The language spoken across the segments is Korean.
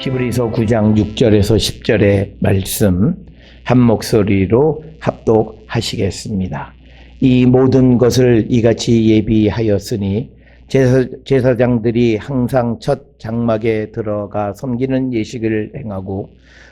히브리서 9장 6절에서 10절의 말씀 한 목소리로 합독하시겠습니다. 이 모든 것을 이같이 예비하였으니 제사장들이 항상 첫 장막에 들어가 섬기는 예식을 행하고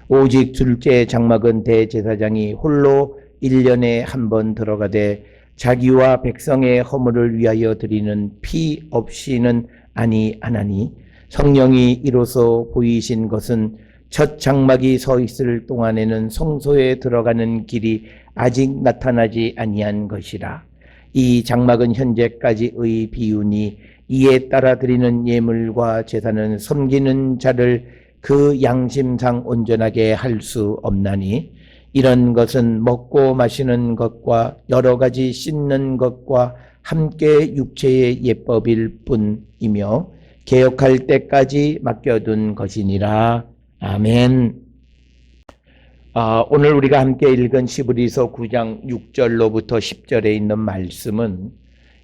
오직 둘째 장막은 대제사장이 홀로 1년에 한 번 들어가되 자기와 백성의 허물을 위하여 드리는 피 없이는 아니하나니 성령이 이로써 보이신 것은 첫 장막이 서 있을 동안에는 성소에 들어가는 길이 아직 나타나지 아니한 것이라. 이 장막은 현재까지의 비유니 이에 따라 드리는 예물과 제사는 섬기는 자를 그 양심상 온전하게 할 수 없나니 이런 것은 먹고 마시는 것과 여러 가지 씻는 것과 함께 육체의 예법일 뿐이며 개혁할 때까지 맡겨둔 것이니라. 아멘. 오늘 우리가 함께 읽은 히브리서 9장 6절로부터 10절에 있는 말씀은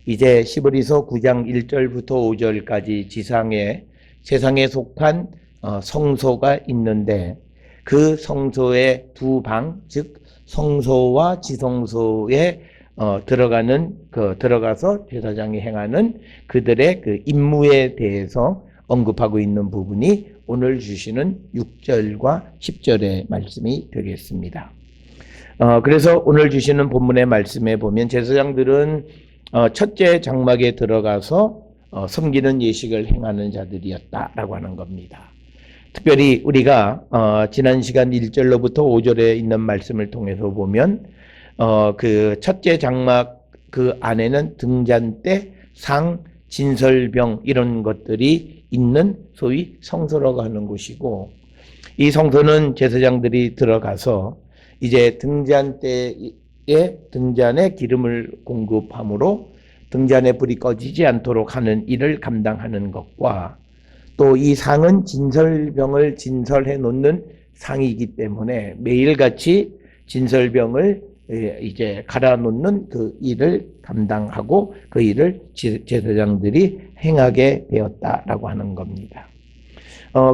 이제 히브리서 9장 1절부터 5절까지 세상에 속한 성소가 있는데 그 성소의 두 방, 즉 성소와 지성소에 들어가서 제사장이 행하는 그들의 그 임무에 대해서 언급하고 있는 부분이 오늘 주시는 6절과 10절의 말씀이 되겠습니다. 그래서 오늘 주시는 본문의 말씀에 보면 제사장들은 첫째 장막에 들어가서 섬기는 예식을 행하는 자들이었다라고 하는 겁니다. 특별히 우리가 지난 시간 1절로부터 5절에 있는 말씀을 통해서 보면 그 첫째 장막 그 안에는 등잔대, 상, 진설병 이런 것들이 있는 소위 성소라고 하는 곳이고, 이 성소는 제사장들이 들어가서 이제 등잔에 기름을 공급함으로 등잔에 불이 꺼지지 않도록 하는 일을 감당하는 것과, 또 이 상은 진설병을 진설해 놓는 상이기 때문에 매일같이 진설병을 이제 갈아 놓는 그 일을 감당하고 그 일을 제사장들이 행하게 되었다라고 하는 겁니다.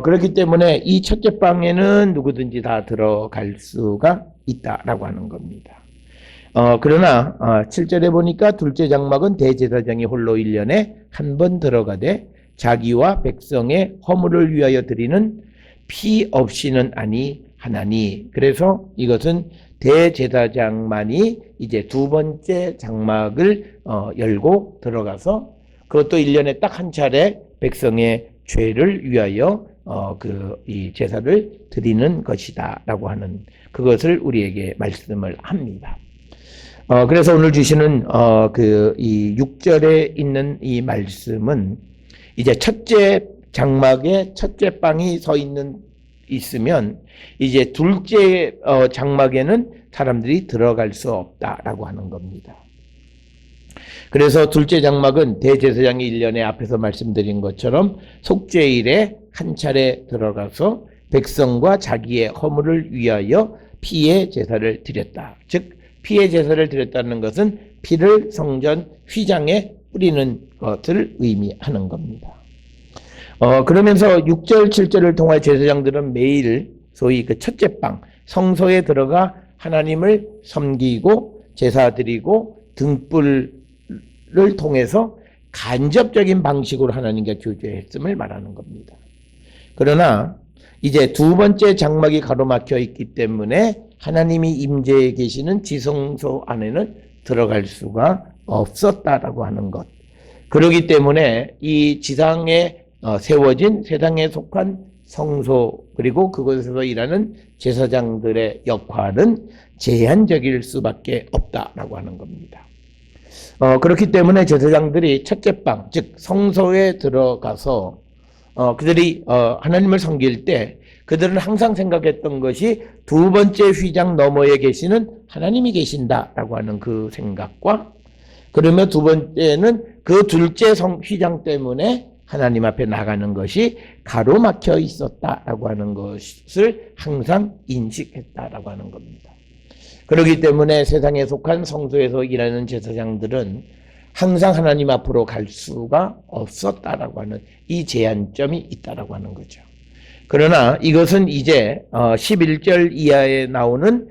그렇기 때문에 이 첫째 방에는 누구든지 다 들어갈 수가 있다라고 하는 겁니다. 그러나 7절에 보니까 둘째 장막은 대제사장이 홀로 1년에 한 번 들어가되 자기와 백성의 허물을 위하여 드리는 피 없이는 아니하나니, 그래서 이것은 대제사장만이 이제 두 번째 장막을 열고 들어가서 그것도 1년에 딱 한 차례 백성의 죄를 위하여 이 제사를 드리는 것이다라고 하는 그것을 우리에게 말씀을 합니다. 그래서 오늘 주시는 이 6절에 있는 이 말씀은 이제 첫째 장막에 첫째 방이 있으면 이제 둘째 장막에는 사람들이 들어갈 수 없다라고 하는 겁니다. 그래서 둘째 장막은 대제사장이 1년에 앞에서 말씀드린 것처럼 속죄일에 한 차례 들어가서 백성과 자기의 허물을 위하여 피의 제사를 드렸다. 즉 피의 제사를 드렸다는 것은 피를 성전 휘장에 뿌리는 것을 의미하는 겁니다. 그러면서 6절, 7절을 통해 제사장들은 매일 소위 그 첫째 방, 성소에 들어가 하나님을 섬기고 제사 드리고 등불을 통해서 간접적인 방식으로 하나님과 교제했음을 말하는 겁니다. 그러나 이제 두 번째 장막이 가로막혀 있기 때문에 하나님이 임재해 계시는 지성소 안에는 들어갈 수가 없었다라고 하는 것. 그렇기 때문에 이 지상에 세워진 세상에 속한 성소 그리고 그곳에서 일하는 제사장들의 역할은 제한적일 수밖에 없다라고 하는 겁니다. 그렇기 때문에 제사장들이 첫째 방, 즉 성소에 들어가서 그들이 하나님을 섬길 때 그들은 항상 생각했던 것이 두 번째 휘장 너머에 계시는 하나님이 계신다라고 하는 그 생각과, 그러면 두 번째는 그 둘째 휘장 때문에 하나님 앞에 나가는 것이 가로막혀 있었다라고 하는 것을 항상 인식했다라고 하는 겁니다. 그렇기 때문에 세상에 속한 성소에서 일하는 제사장들은 항상 하나님 앞으로 갈 수가 없었다라고 하는 이 제한점이 있다라고 하는 거죠. 그러나 이것은 이제 11절 이하에 나오는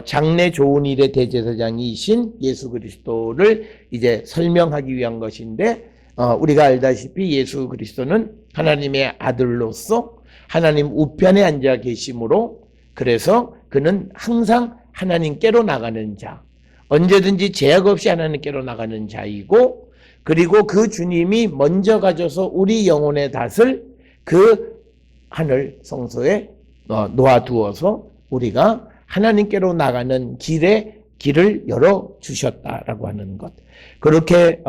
장래 좋은 일의 대제사장이신 예수 그리스도를 이제 설명하기 위한 것인데, 우리가 알다시피 예수 그리스도는 하나님의 아들로서 하나님 우편에 앉아 계심으로, 그래서 그는 항상 하나님께로 나가는 자, 언제든지 제약 없이 하나님께로 나가는 자이고, 그리고 그 주님이 먼저 가져서 우리 영혼의 닷을 그 하늘 성소에 놓아두어서 우리가 하나님께로 나가는 길을 열어 주셨다라고 하는 것. 그렇게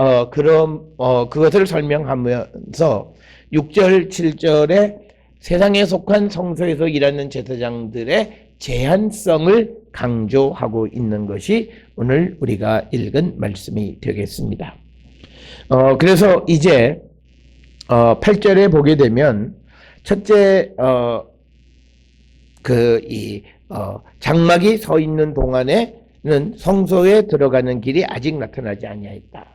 그것을 설명하면서 6절 7절에 세상에 속한 성소에서 일하는 제사장들의 제한성을 강조하고 있는 것이 오늘 우리가 읽은 말씀이 되겠습니다. 그래서 이제 8절에 보게 되면 첫째 장막이 서 있는 동안에는 성소에 들어가는 길이 아직 나타나지 아니하였다.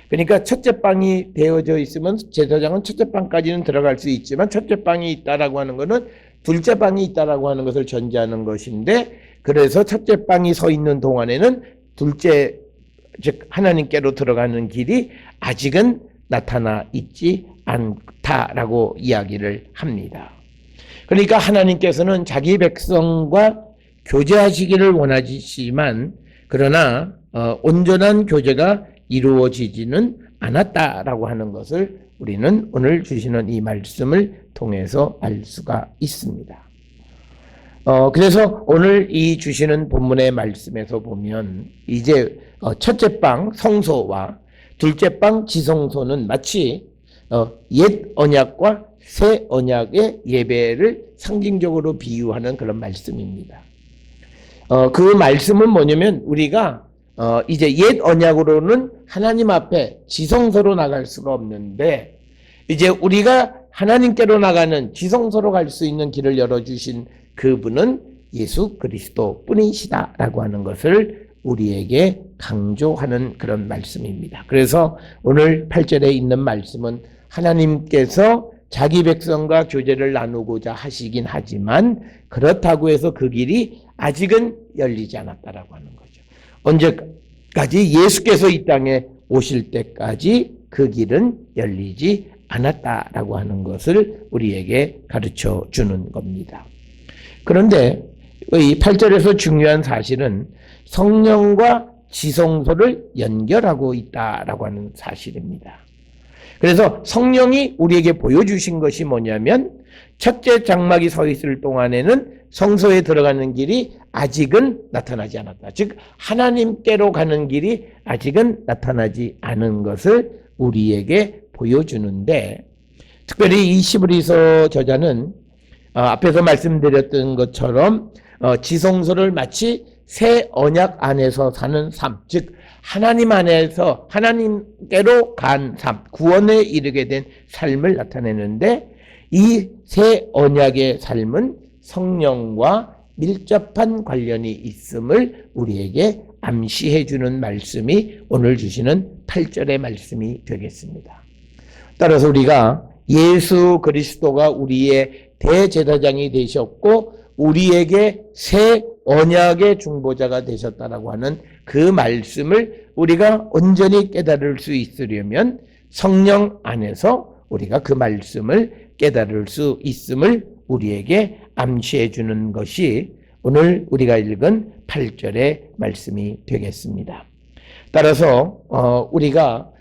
그러니까 첫째 방이 되어져 있으면 제사장은 첫째 방까지는 들어갈 수 있지만 첫째 방이 있다라고 하는 것은 둘째 방이 있다라고 하는 것을 전제하는 것인데, 그래서 첫째 방이 서 있는 동안에는 둘째, 즉 하나님께로 들어가는 길이 아직은 나타나 있지 않다라고 이야기를 합니다. 그러니까 하나님께서는 자기 백성과 교제하시기를 원하시지만, 그러나 온전한 교제가 이루어지지는 않았다라고 하는 것을 우리는 오늘 주시는 이 말씀을 통해서 알 수가 있습니다. 그래서 오늘 이 주시는 본문의 말씀에서 보면 이제 첫째 방 성소와 둘째 방 지성소는 마치 옛 언약과 새 언약의 예배를 상징적으로 비유하는 그런 말씀입니다. 그 말씀은 뭐냐면, 우리가 이제 옛 언약으로는 하나님 앞에 지성소로 나갈 수가 없는데, 이제 우리가 하나님께로 나가는 지성소로 갈 수 있는 길을 열어주신 그분은 예수 그리스도 뿐이시다라고 하는 것을 우리에게 강조하는 그런 말씀입니다. 그래서 오늘 8절에 있는 말씀은 하나님께서 자기 백성과 교제를 나누고자 하시긴 하지만, 그렇다고 해서 그 길이 아직은 열리지 않았다라고 하는 거죠. 언제까지? 예수께서 이 땅에 오실 때까지 그 길은 열리지 않았다라고 하는 것을 우리에게 가르쳐 주는 겁니다. 그런데 이 8절에서 중요한 사실은 성령과 지성소를 연결하고 있다라고 하는 사실입니다. 그래서 성령이 우리에게 보여주신 것이 뭐냐면, 첫째 장막이 서 있을 동안에는 성소에 들어가는 길이 아직은 나타나지 않았다. 즉 하나님께로 가는 길이 아직은 나타나지 않은 것을 우리에게 보여주는데, 특별히 이 시브리서 저자는 앞에서 말씀드렸던 것처럼 지성소를 마치 새 언약 안에서 사는 삶, 즉 하나님 안에서 하나님께로 간 삶, 구원에 이르게 된 삶을 나타내는데, 이 새 언약의 삶은 성령과 밀접한 관련이 있음을 우리에게 암시해 주는 말씀이 오늘 주시는 8절의 말씀이 되겠습니다. 따라서 우리가 예수 그리스도가 우리의 대제사장이 되셨고 우리에게 새 언약의 중보자가 되셨다라고 하는 그 말씀을 우리가 온전히 깨달을 수 있으려면 성령 안에서 우리가 그 말씀을 깨달을 수 있음을 우리에게 암시해 주는 것이 오늘 우리가 읽은 8절의 말씀이 되겠습니다. 따라서 우리가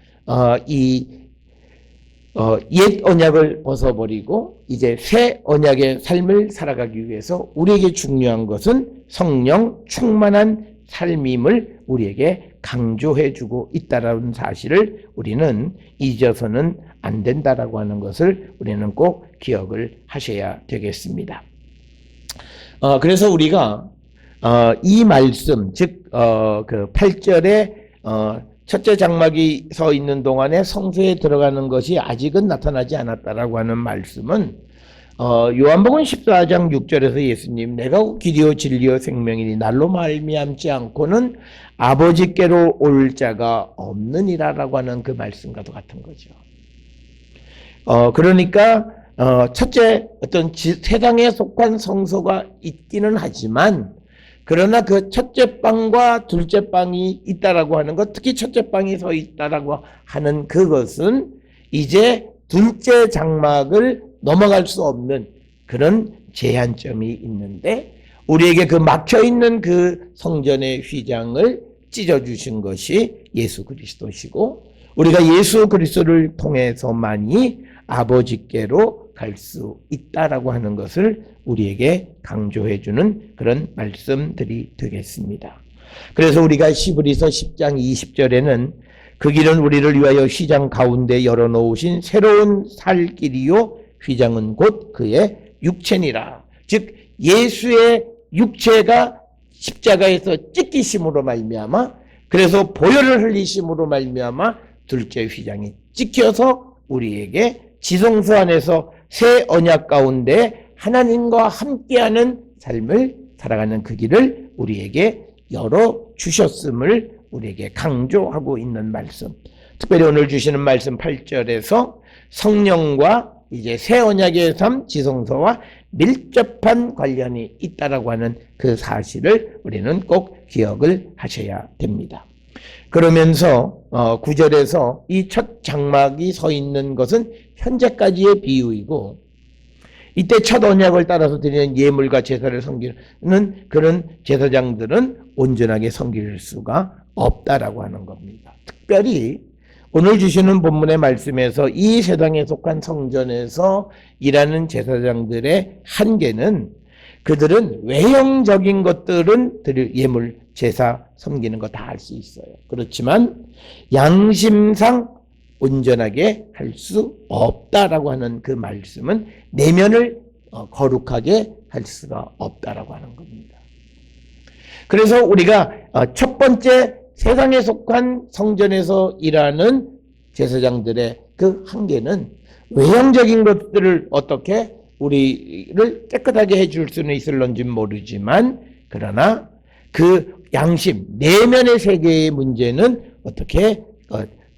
옛 언약을 벗어버리고 이제 새 언약의 삶을 살아가기 위해서 우리에게 중요한 것은 성령 충만한 삶임을 우리에게 강조해 주고 있다는 사실을 우리는 잊어서는 안 된다라고 하는 것을 우리는 꼭 기억을 하셔야 되겠습니다. 그래서 우리가 이 말씀, 즉 그 8절에 첫째 장막이 서 있는 동안에 성소에 들어가는 것이 아직은 나타나지 않았다라고 하는 말씀은 요한복음 14장 6절에서 예수님, 내가 길이요 진리요 생명이니 날로 말미암지 않고는 아버지께로 올 자가 없느니라라고 하는 그 말씀과도 같은 거죠. 그러니까 첫째 어떤 세상에 속한 성소가 있기는 하지만 그러나 그 첫째 빵과 둘째 빵이 있다라고 하는 것, 특히 첫째 빵이 서 있다라고 하는 그것은 이제 둘째 장막을 넘어갈 수 없는 그런 제한점이 있는데 우리에게 그 막혀있는 그 성전의 휘장을 찢어주신 것이 예수 그리스도시고 우리가 예수 그리스도를 통해서만이 아버지께로 갈 수 있다라고 하는 것을 우리에게 강조해 주는 그런 말씀들이 되겠습니다. 그래서 우리가 히브리서 10장 20절에는 그 길은 우리를 위하여 휘장 가운데 열어놓으신 새로운 살 길이요 휘장은 곧 그의 육체니라. 즉 예수의 육체가 십자가에서 찢기심으로 말미암아 그래서 보혈을 흘리심으로 말미암아 둘째 휘장이 찢겨서 우리에게 지성소 안에서 새 언약 가운데 하나님과 함께하는 삶을 살아가는 그 길을 우리에게 열어주셨음을 우리에게 강조하고 있는 말씀. 특별히 오늘 주시는 말씀 8절에서 성령과 이제 새 언약의 삶 지성소와 밀접한 관련이 있다라고 하는 그 사실을 우리는 꼭 기억을 하셔야 됩니다. 그러면서 9절에서 이 첫 장막이 서 있는 것은 현재까지의 비유이고 이때 첫 언약을 따라서 드리는 예물과 제사를 섬기는 그런 제사장들은 온전하게 섬길 수가 없다라고 하는 겁니다. 특별히 오늘 주시는 본문의 말씀에서 이 세상에 속한 성전에서 일하는 제사장들의 한계는 그들은 외형적인 것들은 드릴 예물, 제사, 섬기는 거 다 할 수 있어요. 그렇지만 양심상 온전하게 할 수 없다라고 하는 그 말씀은 내면을 거룩하게 할 수가 없다라고 하는 겁니다. 그래서 우리가 첫 번째 세상에 속한 성전에서 일하는 제사장들의 그 한계는 외형적인 것들을 어떻게 우리를 깨끗하게 해줄 수는 있을런지 모르지만 그러나 그 양심, 내면의 세계의 문제는 어떻게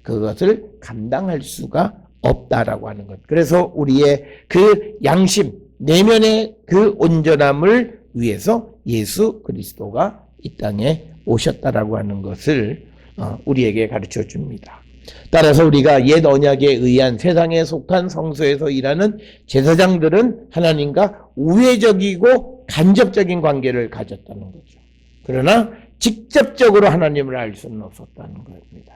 그것을 감당할 수가 없다라고 하는 것. 그래서 우리의 그 양심, 내면의 그 온전함을 위해서 예수 그리스도가 이 땅에 오셨다라고 하는 것을 우리에게 가르쳐 줍니다. 따라서 우리가 옛 언약에 의한 세상에 속한 성소에서 일하는 제사장들은 하나님과 우회적이고 간접적인 관계를 가졌다는 거죠. 그러나 직접적으로 하나님을 알 수는 없었다는 겁니다.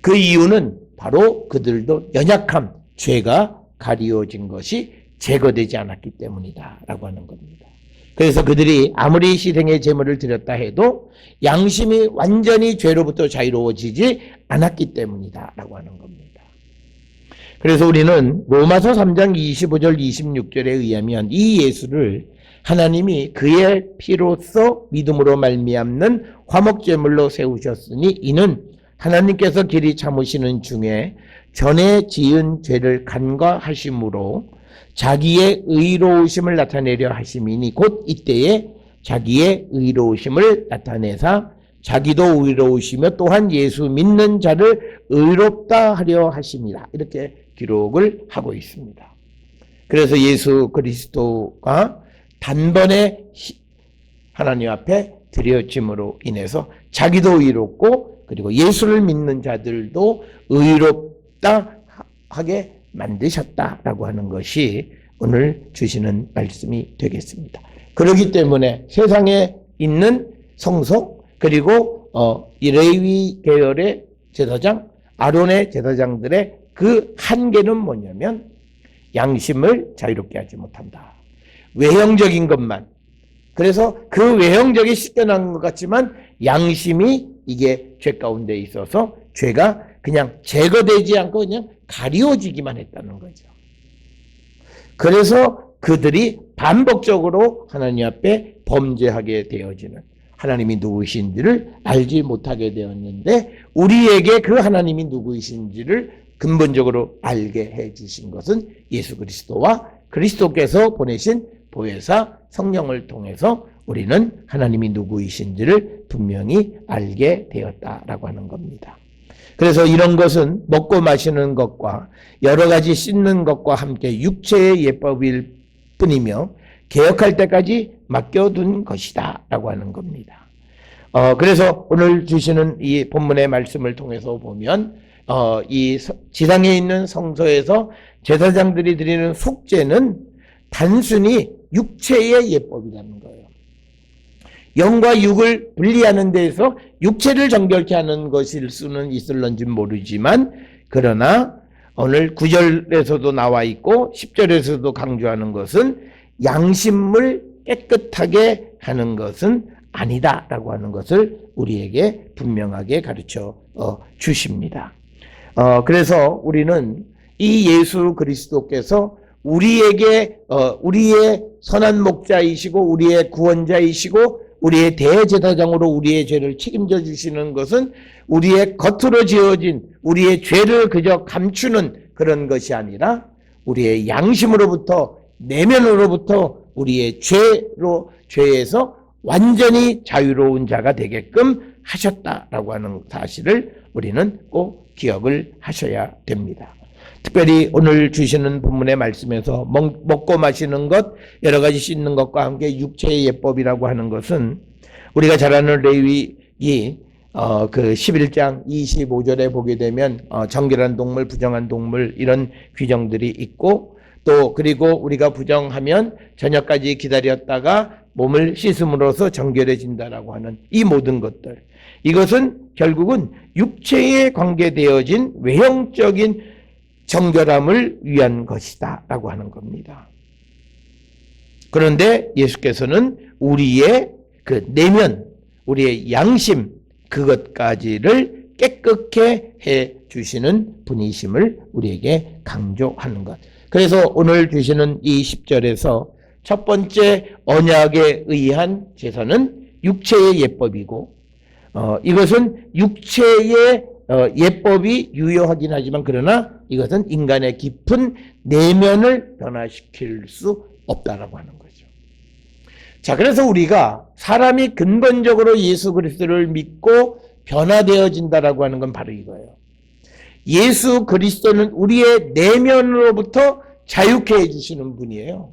그 이유는 바로 그들도 연약함, 죄가 가리워진 것이 제거되지 않았기 때문이다라고 하는 겁니다. 그래서 그들이 아무리 희생의 제물을 드렸다 해도 양심이 완전히 죄로부터 자유로워지지 않았기 때문이다라고 하는 겁니다. 그래서 우리는 로마서 3장 25절 26절에 의하면 이 예수를 하나님이 그의 피로써 믿음으로 말미암는 화목제물로 세우셨으니 이는 하나님께서 길이 참으시는 중에 전에 지은 죄를 간과하심으로 자기의 의로우심을 나타내려 하심이니 곧 이때에 자기의 의로우심을 나타내사 자기도 의로우시며 또한 예수 믿는 자를 의롭다 하려 하심이라 이렇게 기록을 하고 있습니다. 그래서 예수 그리스도가 단번에 하나님 앞에 드려짐으로 인해서 자기도 의롭고 그리고 예수를 믿는 자들도 의롭다 하게 만드셨다라고 하는 것이 오늘 주시는 말씀이 되겠습니다. 그렇기 때문에 세상에 있는 성소 그리고 이 레위 계열의 제사장, 아론의 제사장들의 그 한계는 뭐냐면 양심을 자유롭게 하지 못한다. 외형적인 것만. 그래서 그 외형적이 씻겨나는 것 같지만 양심이 이게 죄 가운데 있어서 죄가 그냥 제거되지 않고 그냥 가리워지기만 했다는 거죠. 그래서 그들이 반복적으로 하나님 앞에 범죄하게 되어지는 하나님이 누구이신지를 알지 못하게 되었는데 우리에게 그 하나님이 누구이신지를 근본적으로 알게 해주신 것은 예수 그리스도와 그리스도께서 보내신 보혜사 성령을 통해서 우리는 하나님이 누구이신지를 분명히 알게 되었다라고 하는 겁니다. 그래서 이런 것은 먹고 마시는 것과 여러 가지 씻는 것과 함께 육체의 예법일 뿐이며 개혁할 때까지 맡겨둔 것이다 라고 하는 겁니다. 그래서 오늘 주시는 이 본문의 말씀을 통해서 보면 이 지상에 있는 성소에서 제사장들이 드리는 속죄는 단순히 육체의 예법이라는 거예요. 영과 육을 분리하는 데에서 육체를 정결케 하는 것일 수는 있을런지 모르지만, 그러나 오늘 9절에서도 나와 있고 10절에서도 강조하는 것은 양심을 깨끗하게 하는 것은 아니다라고 하는 것을 우리에게 분명하게 가르쳐 주십니다. 그래서 우리는 이 예수 그리스도께서 우리에게 우리의 선한 목자이시고 우리의 구원자이시고 우리의 대제사장으로 우리의 죄를 책임져 주시는 것은 우리의 겉으로 지어진 우리의 죄를 그저 감추는 그런 것이 아니라 우리의 양심으로부터, 내면으로부터 우리의 죄에서 완전히 자유로운 자가 되게끔 하셨다라고 하는 사실을 우리는 꼭 기억을 하셔야 됩니다. 특별히 오늘 주시는 본문의 말씀에서 먹고 마시는 것, 여러 가지 씻는 것과 함께 육체의 예법이라고 하는 것은 우리가 잘 아는 레위기 그 11장 25절에 보게 되면 정결한 동물, 부정한 동물 이런 규정들이 있고, 또 그리고 우리가 부정하면 저녁까지 기다렸다가 몸을 씻음으로써 정결해진다라고 하는 이 모든 것들, 이것은 결국은 육체에 관계되어진 외형적인 정결함을 위한 것이다 라고 하는 겁니다. 그런데 예수께서는 우리의 그 내면, 우리의 양심, 그것까지를 깨끗게 해 주시는 분이심을 우리에게 강조하는 것. 그래서 오늘 주시는 이 10절에서 첫 번째 언약에 의한 제사는 육체의 예법이고, 이것은 육체의 예법이 유효하긴 하지만 그러나 이것은 인간의 깊은 내면을 변화시킬 수 없다라고 하는 거죠. 자, 그래서 우리가 사람이 근본적으로 예수 그리스도를 믿고 변화되어진다라고 하는 건 바로 이거예요. 예수 그리스도는 우리의 내면으로부터 자유케 해주시는 분이에요.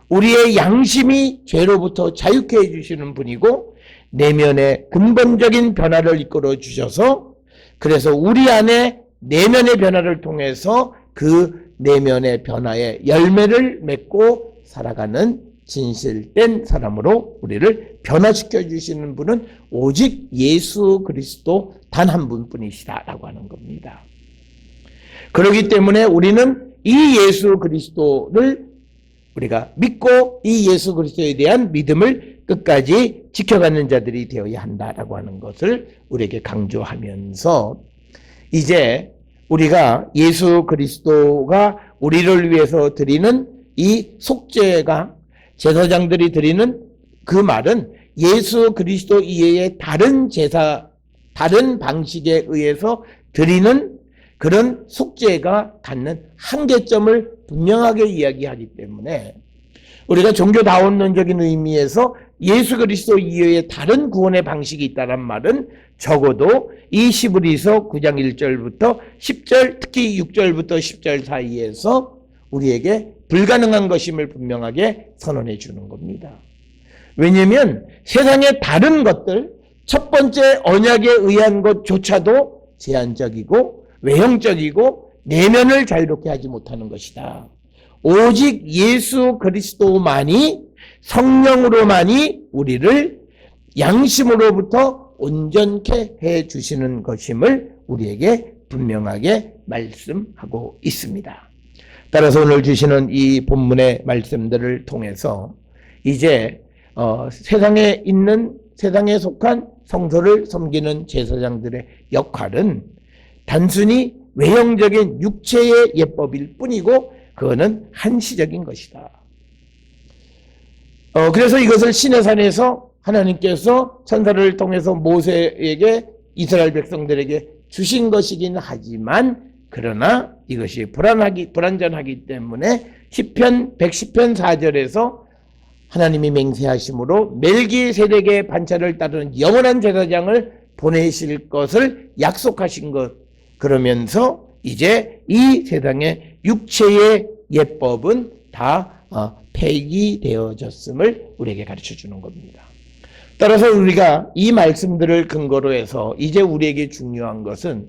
우리의 양심이 죄로부터 자유케 해주시는 분이고, 내면의 근본적인 변화를 이끌어 주셔서, 그래서 우리 안에 내면의 변화를 통해서 그 내면의 변화의 열매를 맺고 살아가는 진실된 사람으로 우리를 변화시켜 주시는 분은 오직 예수 그리스도 단 한 분뿐이시다라고 하는 겁니다. 그렇기 때문에 우리는 이 예수 그리스도를 우리가 믿고 이 예수 그리스도에 대한 믿음을 끝까지 지켜가는 자들이 되어야 한다라고 하는 것을 우리에게 강조하면서, 이제 우리가 예수 그리스도가 우리를 위해서 드리는 이 속죄가, 제사장들이 드리는 그 말은 예수 그리스도 이외의 다른 제사, 다른 방식에 의해서 드리는 그런 속죄가 갖는 한계점을 분명하게 이야기하기 때문에 우리가 종교다원론적인 의미에서 예수 그리스도 이외에 다른 구원의 방식이 있다는 말은 적어도 이 히브리서 9장 1절부터 10절, 특히 6절부터 10절 사이에서 우리에게 불가능한 것임을 분명하게 선언해 주는 겁니다. 왜냐하면 세상의 다른 것들, 첫 번째 언약에 의한 것조차도 제한적이고 외형적이고 내면을 자유롭게 하지 못하는 것이다. 오직 예수 그리스도만이, 성령으로만이 우리를 양심으로부터 온전케 해 주시는 것임을 우리에게 분명하게 말씀하고 있습니다. 따라서 오늘 주시는 이 본문의 말씀들을 통해서 이제 세상에 속한 성소를 섬기는 제사장들의 역할은 단순히 외형적인 육체의 예법일 뿐이고 그거는 한시적인 것이다. 그래서 이것을 시내산에서 하나님께서 천사를 통해서 모세에게, 이스라엘 백성들에게 주신 것이긴 하지만, 그러나 이것이 불완전하기 때문에 시편 110편 4절에서 하나님이 맹세하심으로 멜기세덱의 반차를 따르는 영원한 제사장을 보내실 것을 약속하신 것, 그러면서 이제 이 세상의 육체의 예법은 다 폐기되어졌음을 우리에게 가르쳐 주는 겁니다. 따라서 우리가 이 말씀들을 근거로 해서 이제 우리에게 중요한 것은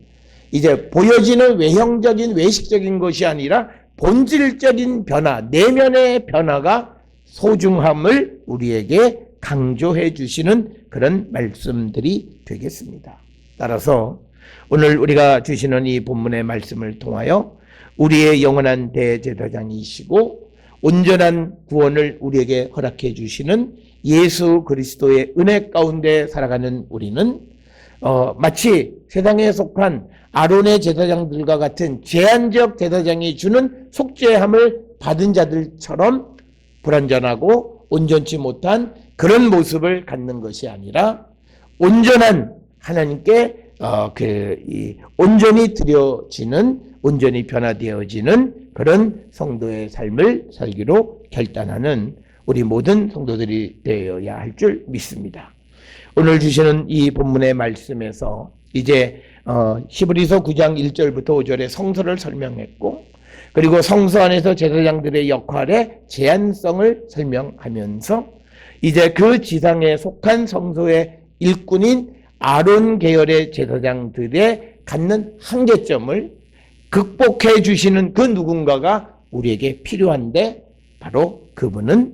이제 보여지는 외형적인 외식적인 것이 아니라 본질적인 변화, 내면의 변화가 소중함을 우리에게 강조해 주시는 그런 말씀들이 되겠습니다. 따라서 오늘 우리가 주시는 이 본문의 말씀을 통하여 우리의 영원한 대제사장이시고 온전한 구원을 우리에게 허락해 주시는 예수 그리스도의 은혜 가운데 살아가는 우리는 마치 세상에 속한 아론의 제사장들과 같은 제한적 제사장이 주는 속죄함을 받은 자들처럼 불완전하고 온전치 못한 그런 모습을 갖는 것이 아니라 온전한 하나님께 온전히 드려지는, 온전히 변화되어지는 그런 성도의 삶을 살기로 결단하는 우리 모든 성도들이 되어야 할 줄 믿습니다. 오늘 주시는 이 본문의 말씀에서 이제 히브리서 9장 1절부터 5절에 성소를 설명했고, 그리고 성소 안에서 제사장들의 역할의 제한성을 설명하면서 이제 그 지상에 속한 성소의 일꾼인 아론 계열의 제사장들의 갖는 한계점을 극복해 주시는 그 누군가가 우리에게 필요한데, 바로 그분은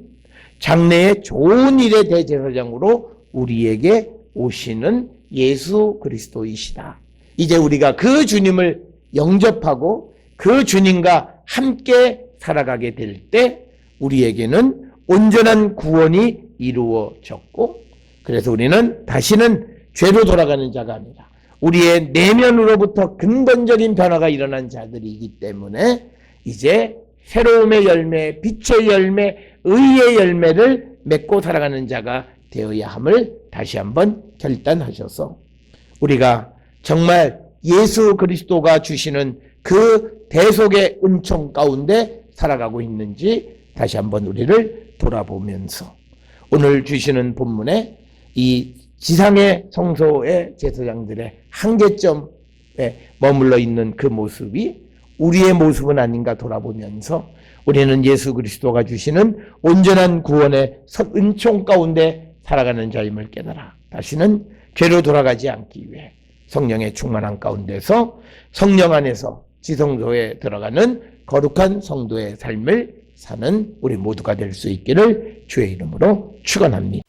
장래의 좋은 일의 대제사장으로 우리에게 오시는 예수 그리스도이시다. 이제 우리가 그 주님을 영접하고 그 주님과 함께 살아가게 될 때 우리에게는 온전한 구원이 이루어졌고, 그래서 우리는 다시는 죄로 돌아가는 자가 아니라 우리의 내면으로부터 근본적인 변화가 일어난 자들이기 때문에 이제 새로움의 열매, 빛의 열매, 의의 열매를 맺고 살아가는 자가 되어야 함을 다시 한번 결단하셔서 우리가 정말 예수 그리스도가 주시는 그 대속의 은총 가운데 살아가고 있는지 다시 한번 우리를 돌아보면서 오늘 주시는 본문에 이 지상의 성소의 제사장들의 한계점에 머물러 있는 그 모습이 우리의 모습은 아닌가 돌아보면서 우리는 예수 그리스도가 주시는 온전한 구원의 은총 가운데 살아가는 자임을 깨달아 다시는 죄로 돌아가지 않기 위해 성령의 충만한 가운데서 성령 안에서 지성소에 들어가는 거룩한 성도의 삶을 사는 우리 모두가 될 수 있기를 주의 이름으로 축원합니다.